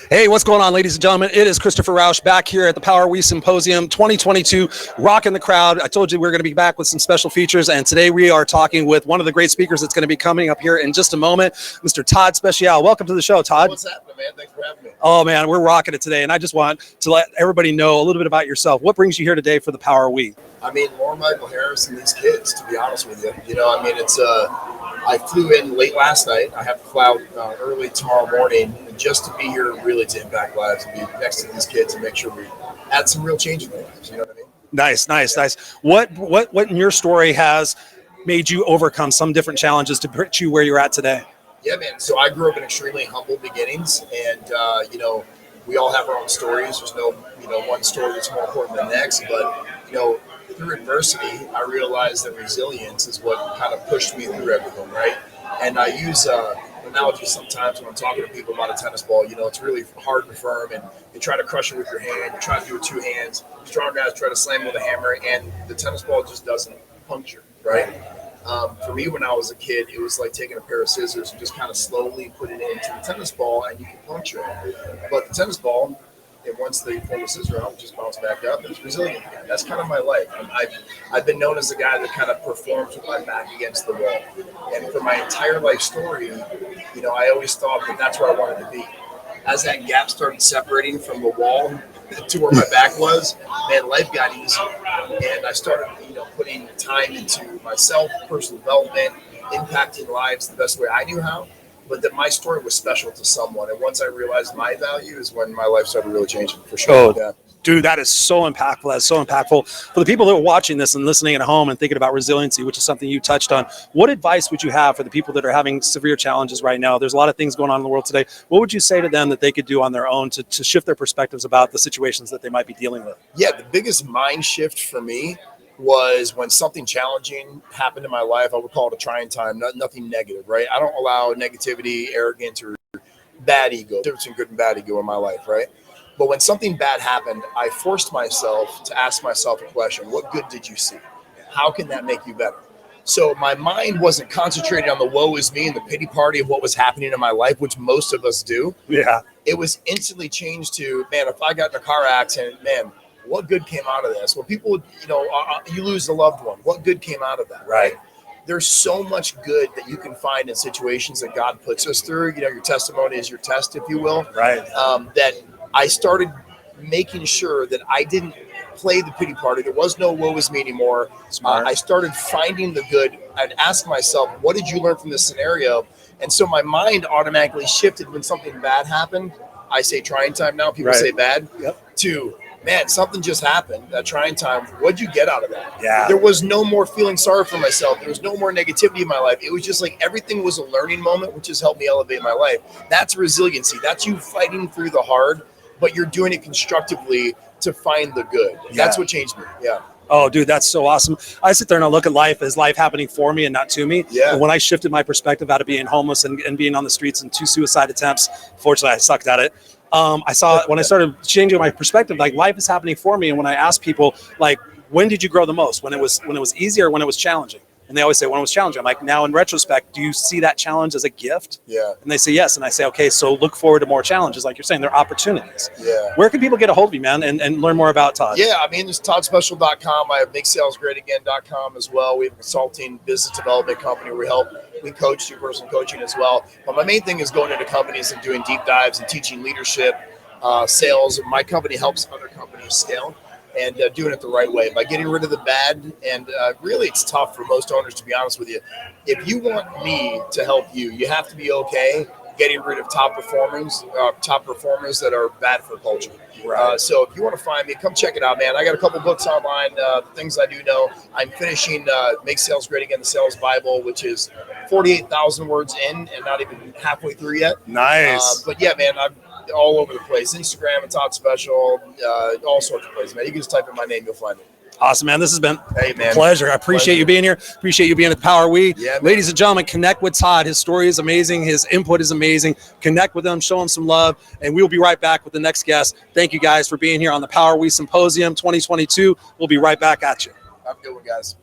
Hey, what's going on, ladies and gentlemen? It is Christopher Rausch back here at the Power of We Symposium 2022, rocking the crowd. I told you we are going to be back with some special features, and today we are talking with one of the great speakers that's going to be coming up here in just a moment, Mr. Todd Speciale. Welcome to the show, Todd. What's happening, man? Thanks for having me. Oh, man, we're rocking it today, and I just want to let everybody know a little bit about yourself. What brings you here today for the Power of We? I mean, Lauren Michael Harris and these kids, to be honest with you. You know, I mean, I flew in late last night. I have to fly out early tomorrow morning just to be here, really to impact lives and be next to these kids and make sure we add some real change in their lives. You know what I mean? Nice. What in your story has made you overcome some different challenges to put you where you're at today? Yeah, man. So I grew up in extremely humble beginnings, and you know, we all have our own stories. There's no, one story that's more important than the next. But through adversity, I realized that resilience is what kind of pushed me through everything, right? And I use analogy sometimes when I'm talking to people about a tennis ball. It's really hard and firm, and you try to crush it with your hand. You try to do it with two hands. Strong guys try to slam it with a hammer, and the tennis ball just doesn't puncture, right? For me, when I was a kid, it was like taking a pair of scissors and just kind of slowly put it into the tennis ball, and you can puncture it. But the tennis ball, and once they pull the scissor out, just bounce back up, and it's resilient again. That's kind of my life. I've been known as the guy that kind of performs with my back against the wall. And for my entire life story, I always thought that that's where I wanted to be. As that gap started separating from the wall to where my back was, man, life got easier. And I started, putting time into myself, personal development, impacting lives the best way I knew how. But that my story was special to someone. And once I realized my value is when my life started really changing, for sure. Oh, yeah. Dude, that is so impactful. That's so impactful. For the people that are watching this and listening at home and thinking about resiliency, which is something you touched on, what advice would you have for the people that are having severe challenges right now? There's a lot of things going on in the world today. What would you say to them that they could do on their own to shift their perspectives about the situations that they might be dealing with? Yeah, the biggest mind shift for me was when something challenging happened in my life. I would call it a trying time, nothing negative, right? I don't allow negativity, arrogance, or bad ego. There's some good and bad ego in my life, right? But when something bad happened, I forced myself to ask myself a question. What good did you see? How can that make you better? So my mind wasn't concentrated on the woe is me and the pity party of what was happening in my life, which most of us do. Yeah. It was instantly changed to, man, if I got in a car accident, man, what good came out of this? Well, people, you lose a loved one. What good came out of that? Right. There's so much good that you can find in situations that God puts us through. Your testimony is your test, if you will. Right. That I started making sure that I didn't play the pity party. There was no woe is me anymore. I started finding the good. I'd ask myself, what did you learn from this scenario? And so my mind automatically shifted when something bad happened. I say trying time now. People say bad. Yep. To, man, something just happened, that trying time. What'd you get out of that? Yeah. There was no more feeling sorry for myself. There was no more negativity in my life. It was just like everything was a learning moment, which has helped me elevate my life. That's resiliency. That's you fighting through the hard, but you're doing it constructively to find the good. Yeah. That's what changed me. Yeah. Oh, dude, that's so awesome. I sit there and I look at life as life happening for me and not to me. Yeah. And when I shifted my perspective out of being homeless and being on the streets and 2 suicide attempts, fortunately, I sucked at it. I saw when I started changing my perspective, like life is happening for me. And when I ask people, like, when did you grow the most? When it was easy or when it was challenging? And they always say, when it was challenging. I'm like, now in retrospect, do you see that challenge as a gift? Yeah. And they say yes. And I say, okay, so look forward to more challenges. Like you're saying, they're opportunities. Yeah. Where can people get a hold of you, man, and learn more about Todd? Yeah, I mean, there's ToddSpeciale.com. I have MakeSalesGreatAgain.com as well. We have a consulting business development company where we coach, do personal coaching as well. But my main thing is going into companies and doing deep dives and teaching leadership, sales. My company helps other companies scale. And doing it the right way by getting rid of the bad. And really, it's tough for most owners, to be honest with you. If you want me to help you, you have to be okay getting rid of top performers that are bad for culture. Right. So if you want to find me, come check it out, man. I got a couple books online, things I do know. I'm finishing Make Sales Great Again, the Sales Bible, which is 48,000 words in and not even halfway through yet. Nice. But yeah, man, I'm all over the place. Instagram and Todd Speciale, all sorts of places, man. You can just type in my name, you'll find it. Awesome, man. This has been a pleasure. I appreciate you being here. Appreciate you being at the Power of We. Yeah, ladies and gentlemen, connect with Todd. His story is amazing. His input is amazing. Connect with him, show him some love, and we'll be right back with the next guest. Thank you guys for being here on the Power of We Symposium 2022. We'll be right back at you. Have a good one, guys.